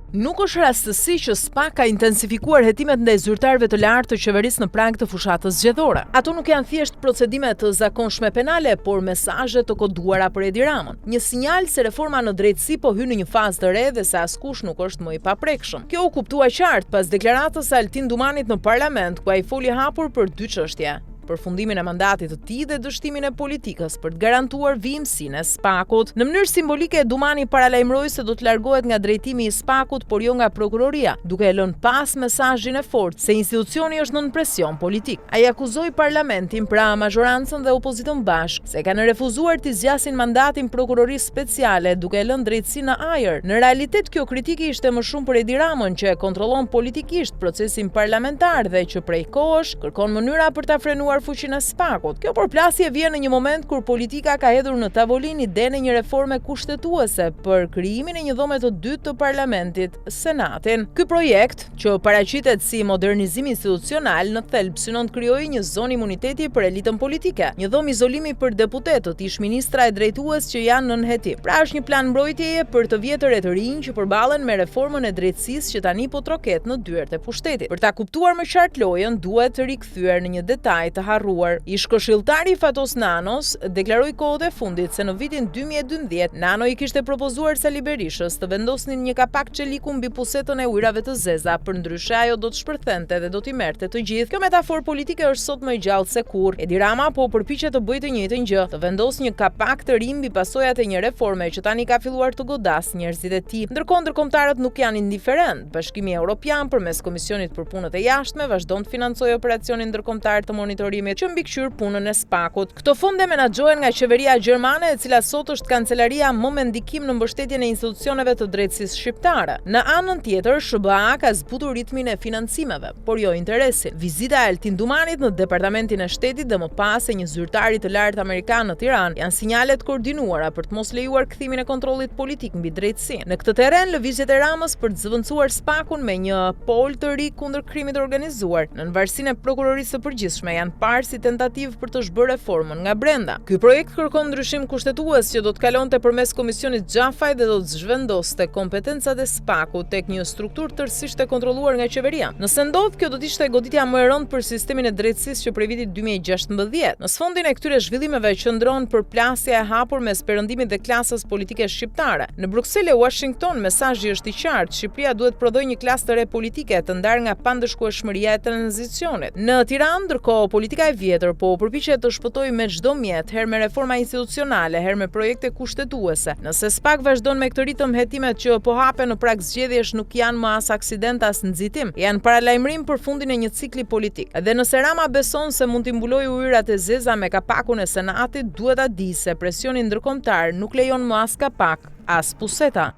Nuk është rastësi që SPAK ka intensifikuar hetimet ndaj zyrtarëve të lartë të qeverisë në prag të fushatës zgjedhore. Ato nuk janë thjesht procedime të zakonshme penale, por mesazhe të koduara për Edi Ramën. Një sinjal se reforma në drejtësi po hyn në një fazë të re dhe se askush nuk është më i paprekshëm. Kjo u kuptua qartë pas deklaratës së Altin Dumanit në parlament, ku ai foli hapur për dy çështje: përfundimin e mandatit të tij dhe dështimin e politikës për të garantuar vijimsinë e SPAK-ut. Në mënyrë simbolike, Dumani paralajmëroi se do të largohet nga drejtimi i SPAK-ut, por jo nga prokuroria, duke e lënë pas mesazhin e fortë se institucioni është nën presion politik. Ai akuzoi parlamentin, pra mazhorancën dhe opozitën bashkë, se kanë refuzuar të zgjasin mandatin prokurorisë speciale, duke e lënë drejtësinë në ajër. Në realitet, kjo kritike ishte më shumë për Edi Ramën, që e kontrollon politikisht procesin parlamentar dhe që prej kohësh kërkon mënyra për ta frenuar fuqinë e SPAK-ut. Kjo përplasje vjen në një moment kur politika ka hedhur në tavolinë idenë e një reforme kushtetuese për krijimin e një dhome të dytë të parlamentit, Senatin. Ky projekt, që paraqitet si modernizim institucional, në thelb synon të krijojë një zonë imuniteti për elitën politike, një dhomë izolimi për deputetët, ish ministra e drejtues që janë nën hetim. Pra është një plan mbrojtjeje për të vjetër e të rinj që përballen me reformën e drejtësisë që tani po troket në dyert e pushtetit. Për ta kuptuar më qartë lojën, duhet të rikthyer në një detaj të harruar. Ish këshilltari Fatos Nanos deklaroi kohët e fundit se në vitin 2012 Nano i kishte propozuar Sali Berishës të vendosnin një kapak çeliku mbi pusetën e ujrave të zeza, përndryshe ajo do të shpërthente dhe do t'i merrte të gjithë. Kjo metaforë politike është sot më e gjallë se kurrë. Edi Rama po përpiqet të bëjë të njëjtën gjë, të vendosë një kapak të ri mbi pasojat e një reforme që tani ka filluar të godasë njerëzit e tij. Ndërkohë ndërkombëtarët nuk janë indiferent. Bashkimi Evropian përmes Komisionit për Punët e Jashtme vazhdon të financojë operacionin ndërkombëtar të monitorimit që mbikëqyr punën e SPAK-ut. Këto fonde menaxhohen nga qeveria gjermane, e cila sot është kancelaria më me ndikim në mbështetjen e institucioneve të drejtësisë shqiptare. Në anën tjetër, SBA ka zbutur ritmin e financimeve, por jo interesin. Vizita e Altin Dumanit në Departamentin e Shtetit dhe më pas e një zyrtari të lartë amerikan në Tiranë janë sinjale të koordinuara për të mos lejuar kthimin e kontrollit politik mbi drejtësinë. Në këtë terren, lëvizjet e Ramës për të zëvendësuar SPAK-un me një pol të ri kundër krimit të organizuar në varësinë e prokurorisë së përgjithshme janë parë si tentativë për të zhbërë reformën nga brenda. Ky projekt kërkon ndryshim kushtetues që do të kalonte përmes Komisionit Xhafaj dhe do të zhvendoste kompetencat e SPAK-ut tek një strukturë tërësisht e kontrolluar nga qeveria. Nëse ndodh, kjo do të ishte goditja më e rëndë për sistemin e drejtësisë që prej vitit 2016. Në sfondin e këtyre zhvillimeve qëndron përplasja e hapur mes perëndimit dhe klasës politike shqiptare. Në Bruksel e Washington, mesazhi është i qartë: Shqipëria duhet të prodhojë një klasë të re politike të ndarë nga pandëshkueshmëria e tranzicionit. Në Tiranë, ndërkohë politika e vjetër po përpiqet të shpëtojë me çdo mjet, herë me reforma institucionale, herë me projekte kushtetuese. Nëse SPAK vazhdon me këtë ritëm, hetimet që po hapen në prag zgjedhjesh nuk janë më as aksident as nxitim, janë paralajmërim për fundin e një cikli politik. Dhe nëse Rama beson se mund t'i mbulojë ujërat e zeza me kapakun e Senatit, duhet ta di se presioni ndërkombëtar nuk lejon më as kapak, as puseta.